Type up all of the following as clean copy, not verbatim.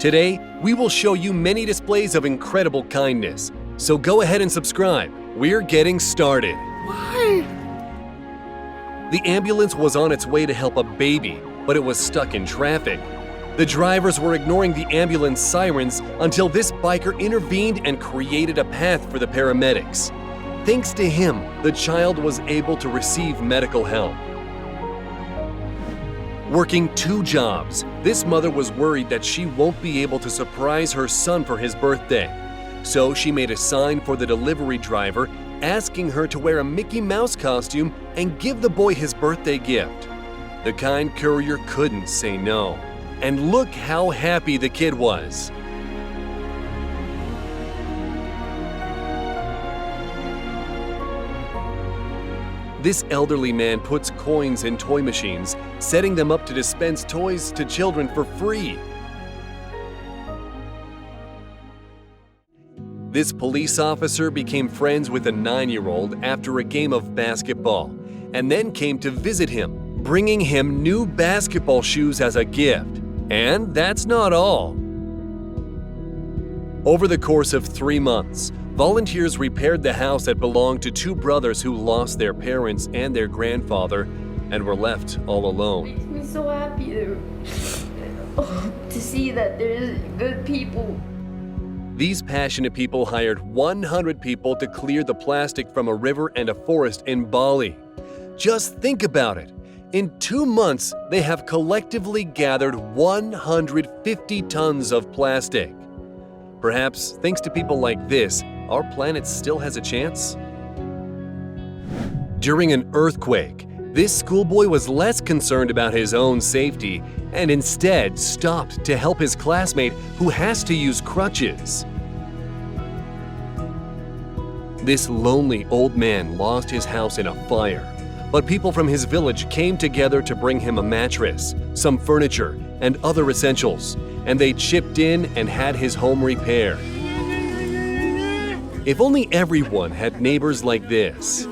Today, we will show you many displays of incredible kindness. So go ahead and subscribe. We're getting started. Why? The ambulance was on its way to help a baby, but it was stuck in traffic. The drivers were ignoring the ambulance sirens until this biker intervened and created a path for the paramedics. Thanks to him, the child was able to receive medical help. Working 2 jobs, this mother was worried that she won't be able to surprise her son for his birthday. So she made a sign for the delivery driver asking her to wear a Mickey Mouse costume and give the boy his birthday gift. The kind courier couldn't say no. And look how happy the kid was. This elderly man puts coins in toy machines, setting them up to dispense toys to children for free. This police officer became friends with a 9-year-old after a game of basketball, and then came to visit him, bringing him new basketball shoes as a gift. And that's not all. Over the course of 3 months, volunteers repaired the house that belonged to 2 brothers who lost their parents and their grandfather and were left all alone. It makes me so happy to see that there's good people. These passionate people hired 100 people to clear the plastic from a river and a forest in Bali. Just think about it. In 2 months, they have collectively gathered 150 tons of plastic. Perhaps, thanks to people like this, our planet still has a chance? During an earthquake, this schoolboy was less concerned about his own safety and instead stopped to help his classmate who has to use crutches. This lonely old man lost his house in a fire, but people from his village came together to bring him a mattress, some furniture, and other essentials, and they chipped in and had his home repaired. If only everyone had neighbors like this.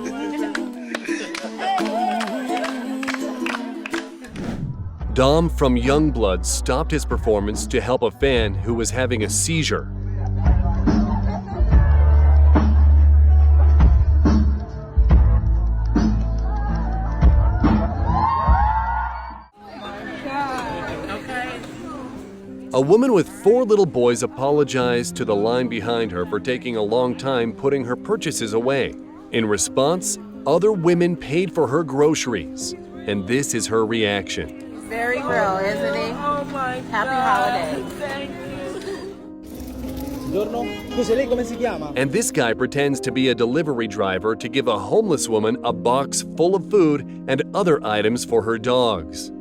Dom from Youngblood stopped his performance to help a fan who was having a seizure. A woman with 4 little boys apologized to the line behind her for taking a long time putting her purchases away. In response, other women paid for her groceries, and this is her reaction. Very real, isn't he? Oh my Happy God. holidays. Thank you. And this guy pretends to be a delivery driver to give a homeless woman a box full of food and other items for her dogs.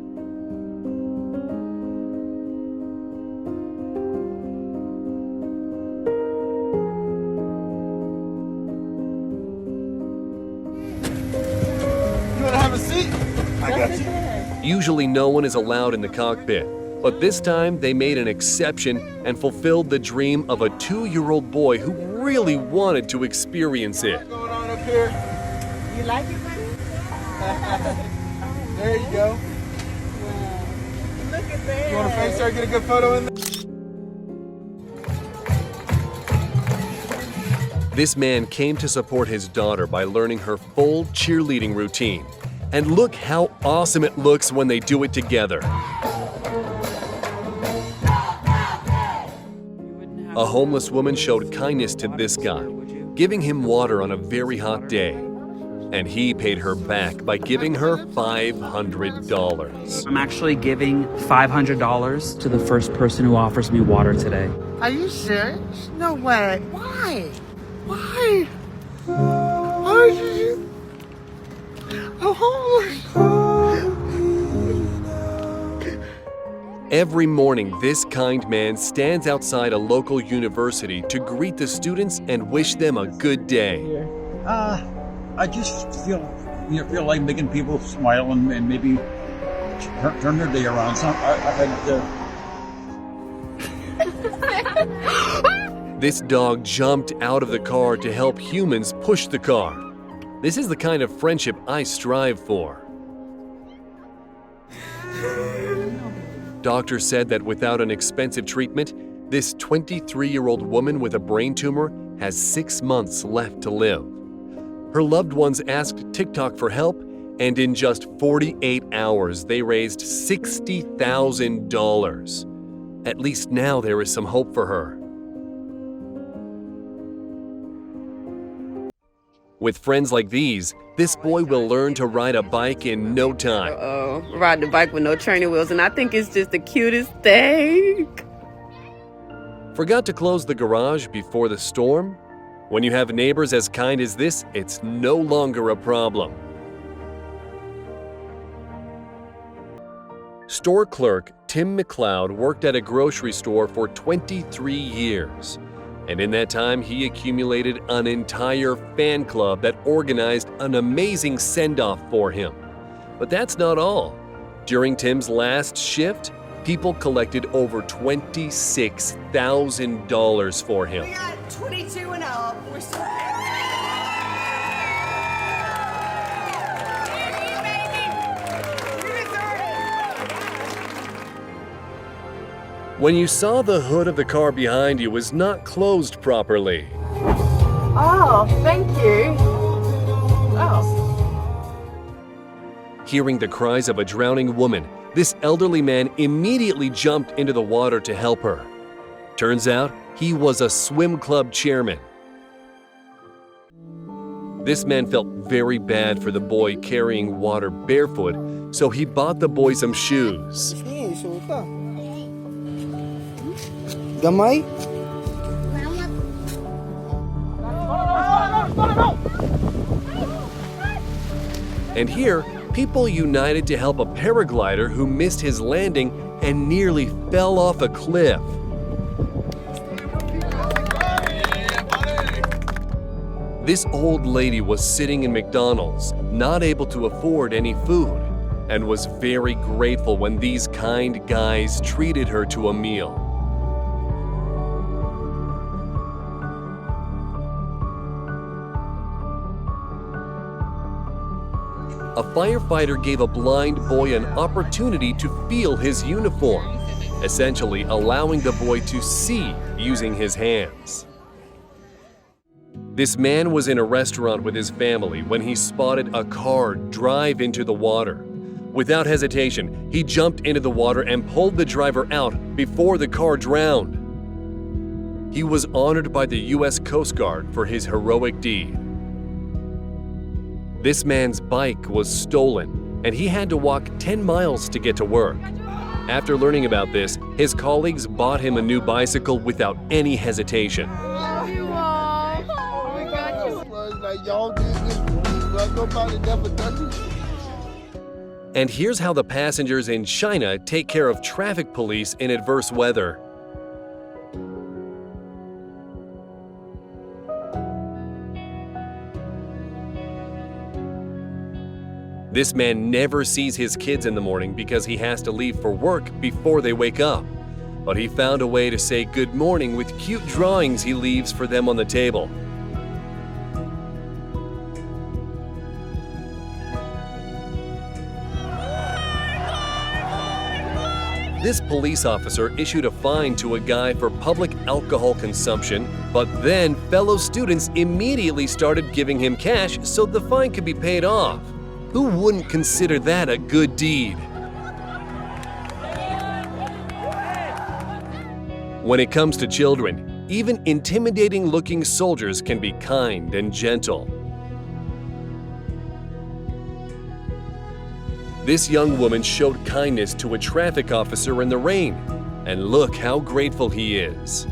Usually no one is allowed in the cockpit, but this time they made an exception and fulfilled the dream of a 2-year-old boy who really wanted to experience it. What's going on up here? You like it, buddy? There you go. Look at that. You want to face her, get a good photo in there? This man came to support his daughter by learning her full cheerleading routine. And look how awesome it looks when they do it together. A homeless woman showed kindness to this guy, giving him water on a very hot day. And he paid her back by giving her $500. I'm actually giving $500 to the first person who offers me water today. Are you serious? No way. Why? Why? Why did you? I'm homeless. Every morning, this kind man stands outside a local university to greet the students and wish them a good day. I just feel like making people smile and maybe turn their day around. So This dog jumped out of the car to help humans push the car. This is the kind of friendship I strive for. doctor said that without an expensive treatment, this 23-year-old woman with a brain tumor has 6 months left to live. Her loved ones asked TikTok for help, and in just 48 hours, they raised $60,000. At least now there is some hope for her. With friends like these, this boy will learn to ride a bike in no time. Ride the bike with no training wheels, and I think it's just the cutest thing. Forgot to close the garage before the storm? When you have neighbors as kind as this, it's no longer a problem. Store clerk Tim McLeod worked at a grocery store for 23 years. And in that time, he accumulated an entire fan club that organized an amazing send-off for him. But that's not all. During Tim's last shift, people collected over $26,000 for him. We got 22 and up. We're so When you saw the hood of the car behind you was not closed properly. Oh, thank you. Oh. Hearing the cries of a drowning woman, this elderly man immediately jumped into the water to help her. Turns out, he was a swim club chairman. This man felt very bad for the boy carrying water barefoot, so he bought the boy some shoes. Gamay? And here, people united to help a paraglider who missed his landing and nearly fell off a cliff. This old lady was sitting in McDonald's, not able to afford any food, and was very grateful when these kind guys treated her to a meal. A firefighter gave a blind boy an opportunity to feel his uniform, essentially allowing the boy to see using his hands. This man was in a restaurant with his family when he spotted a car drive into the water. Without hesitation, he jumped into the water and pulled the driver out before the car drowned. He was honored by the U.S. Coast Guard for his heroic deed. This man's bike was stolen, and he had to walk 10 miles to get to work. After learning about this, his colleagues bought him a new bicycle without any hesitation. And here's how the passengers in China take care of traffic police in adverse weather. This man never sees his kids in the morning because he has to leave for work before they wake up. But he found a way to say good morning with cute drawings he leaves for them on the table. This police officer issued a fine to a guy for public alcohol consumption, but then fellow students immediately started giving him cash so the fine could be paid off. Who wouldn't consider that a good deed? When it comes to children, even intimidating-looking soldiers can be kind and gentle. This young woman showed kindness to a traffic officer in the rain, and look how grateful he is.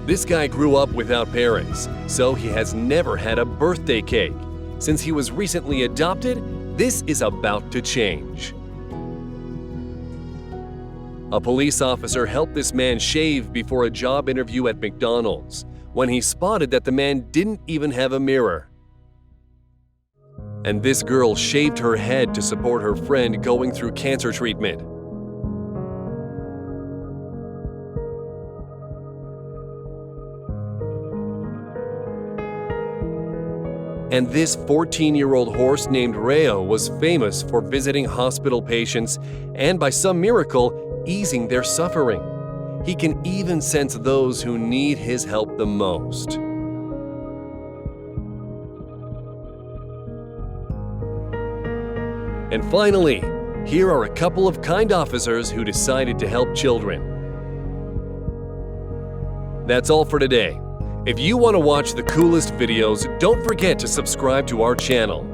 This guy grew up without parents, so he has never had a birthday cake. Since he was recently adopted, this is about to change. A police officer helped this man shave before a job interview at McDonald's when he spotted that the man didn't even have a mirror. And this girl shaved her head to support her friend going through cancer treatment. And this 14-year-old horse named Rayo was famous for visiting hospital patients and, by some miracle, easing their suffering. He can even sense those who need his help the most. And finally, here are a couple of kind officers who decided to help children. That's all for today. If you want to watch the coolest videos, don't forget to subscribe to our channel.